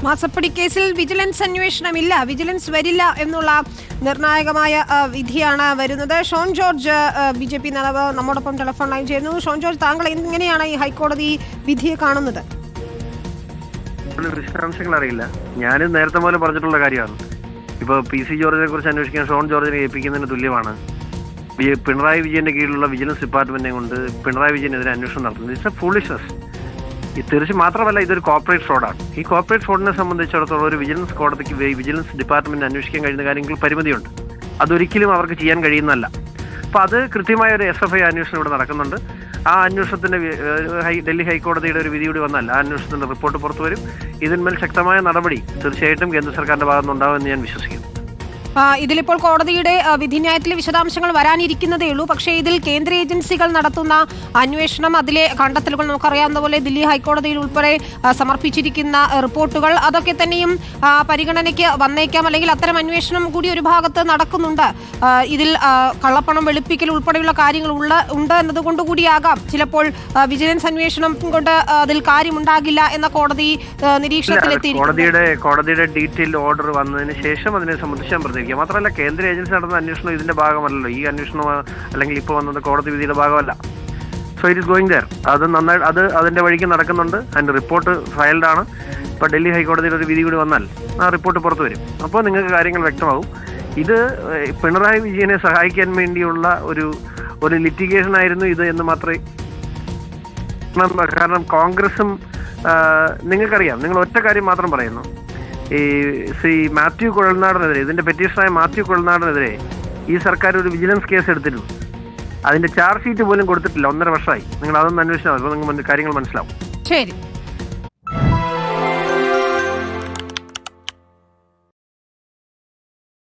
മാസപ്പടി കേസിൽ vigilance അന്വേഷണമില്ല, vigilance വരില്ല എന്നുള്ള നിർണായകമായ വിധിയാണ് വരുന്നത്. ഷോൺ ജോർജ് BJP നേതാവ് നമ്മോടൊപ്പം ടെലിഫോൺ ലൈൻ ചെയ്യുന്നു. ഷോൺ ജോർജ്, താങ്കൾ എങ്ങനെയാണ് ഈ ഹൈക്കോടതി വിധിയെ കാണുന്നത്? വിശദാംശങ്ങൾ അറിയില്ല. ഞാൻ നേരത്തെ പോലെ പറഞ്ഞിട്ടുള്ള കാര്യമാണ്. ഇപ്പോൾ PC ജോർജിനെ കുറിച്ച് അന്വേഷിക്കാൻ ഷോൺ ജോർജിനെ ഏൽപ്പിക്കുന്നതിന് തുല്യമാണ് പിണറായി വിജയന്റെ കീഴിലുള്ള വിജിലൻസ് ഡിപ്പാർട്ട്മെന്റിനെ കൊണ്ട് പിണറായി വിജയനെതിരെ അന്വേഷണം നടത്തുന്നത്. It's A foolishness. തീർച്ചയായും മാത്രമല്ല, ഇതൊരു കോർപ്പറേറ്റ് ഫ്രോഡാണ്. ഈ കോർപ്പറേറ്റ് ഫ്രോഡിനെ സംബന്ധിച്ചിടത്തോളം ഒരു വിജിലൻസ് കോടതിക്ക് വിജിലൻസ് ഡിപ്പാർട്ട്മെന്റ് അന്വേഷിക്കാൻ കഴിയുന്ന കാര്യങ്ങൾ പരിമിതിയുണ്ട്. അതൊരിക്കലും അവർക്ക് ചെയ്യാൻ കഴിയുന്നതല്ല. അപ്പോൾ അത് കൃത്യമായ ഒരു SFI അന്വേഷണം ഇവിടെ നടക്കുന്നുണ്ട്. ആ അന്വേഷണത്തിന്റെ ഡൽഹി ഹൈക്കോടതിയുടെ ഒരു വിധി കൂടി വന്നാൽ ആ അന്വേഷണത്തിന്റെ റിപ്പോർട്ട് പുറത്തു വരും. ഇതിന്മേൽ ശക്തമായ നടപടി തീർച്ചയായിട്ടും കേന്ദ്ര സർക്കാരിന്റെ ഭാഗത്തുനിന്നുണ്ടാവുമെന്ന് ഞാൻ വിശ്വസിക്കുന്നു. ഇതിലിപ്പോൾ കോടതിയുടെ വിധിന്യായത്തിലെ വിശദാംശങ്ങൾ വരാനിരിക്കുന്നതേ ഉള്ളൂ. പക്ഷേ ഇതിൽ കേന്ദ്ര ഏജൻസികൾ നടത്തുന്ന അന്വേഷണം, അതിലെ കണ്ടെത്തലുകൾ നമുക്കറിയാവുന്ന പോലെ ദില്ലി ഹൈക്കോടതിയിൽ ഉൾപ്പെടെ സമർപ്പിച്ചിരിക്കുന്ന റിപ്പോർട്ടുകൾ, അതൊക്കെ തന്നെയും പരിഗണനയ്ക്ക് വന്നേക്കാം. അല്ലെങ്കിൽ അത്തരം അന്വേഷണം കൂടി ഒരു ഭാഗത്ത് നടക്കുന്നുണ്ട്. ഇതിൽ കള്ളപ്പണം വെളുപ്പിക്കൽ ഉൾപ്പെടെയുള്ള കാര്യങ്ങൾ ഉണ്ട് എന്നതുകൊണ്ട് കൂടിയാകാം ചിലപ്പോൾ വിജിലൻസ് അന്വേഷണം കൊണ്ട് അതിൽ കാര്യമുണ്ടാകില്ല എന്ന കോടതി നിരീക്ഷണത്തിലെത്തിയിരിക്കുന്നു. കോടതിയുടെ ഡീറ്റെയിൽ ഓർഡർ വന്നതിന് ശേഷം അതിനെ സംബന്ധിച്ച് ഞാൻ പ്രതികരിക്കുക. മാത്രമല്ല, കേന്ദ്ര ഏജൻസി നടന്ന അന്വേഷണം ഇതിന്റെ ഭാഗമല്ലല്ലോ. ഈ അന്വേഷണം അല്ലെങ്കിൽ ഇപ്പോൾ വന്നത് കോടതി വിധിയുടെ ഭാഗമല്ല. So it is going there. അത് നന്നായി അതിന്റെ വഴിക്ക് നടക്കുന്നുണ്ട്. അതിന്റെ റിപ്പോർട്ട് ഫയൽഡ് ആണ്. ഇപ്പോൾ ഡൽഹി ഹൈക്കോടതിയുടെ ഒരു വിധി കൂടി വന്നാൽ ആ റിപ്പോർട്ട് പുറത്തു വരും. അപ്പോൾ നിങ്ങൾക്ക് കാര്യങ്ങൾ വ്യക്തമാവും. ഇത് പിണറായി വിജയനെ സഹായിക്കാൻ വേണ്ടിയുള്ള ഒരു ലിറ്റിഗേഷൻ ആയിരുന്നു ഇത് എന്ന് മാത്രമേ. കാരണം കോൺഗ്രസും നിങ്ങൾക്കറിയാം, നിങ്ങൾ ഒറ്റ കാര്യം മാത്രം പറയുന്നു. ഈ മാത്യു കുഴൽനാടനെതിരെ, ഇതിന്റെ പെറ്റീഷനായ മാത്യു കുഴൽനാടനെതിരെ ഈ സർക്കാർ ഒരു വിജിലൻസ് കേസ് എടുത്തിരുന്നു. അതിന്റെ ചാർജ് ഷീറ്റ് പോലും കൊടുത്തിട്ടില്ല. 1.5 വർഷമായി. നിങ്ങൾ അതൊന്നും അന്വേഷിച്ചാൽ മതി. അപ്പോൾ നിങ്ങൾക്ക് കാര്യങ്ങൾ മനസ്സിലാവും. ശരി.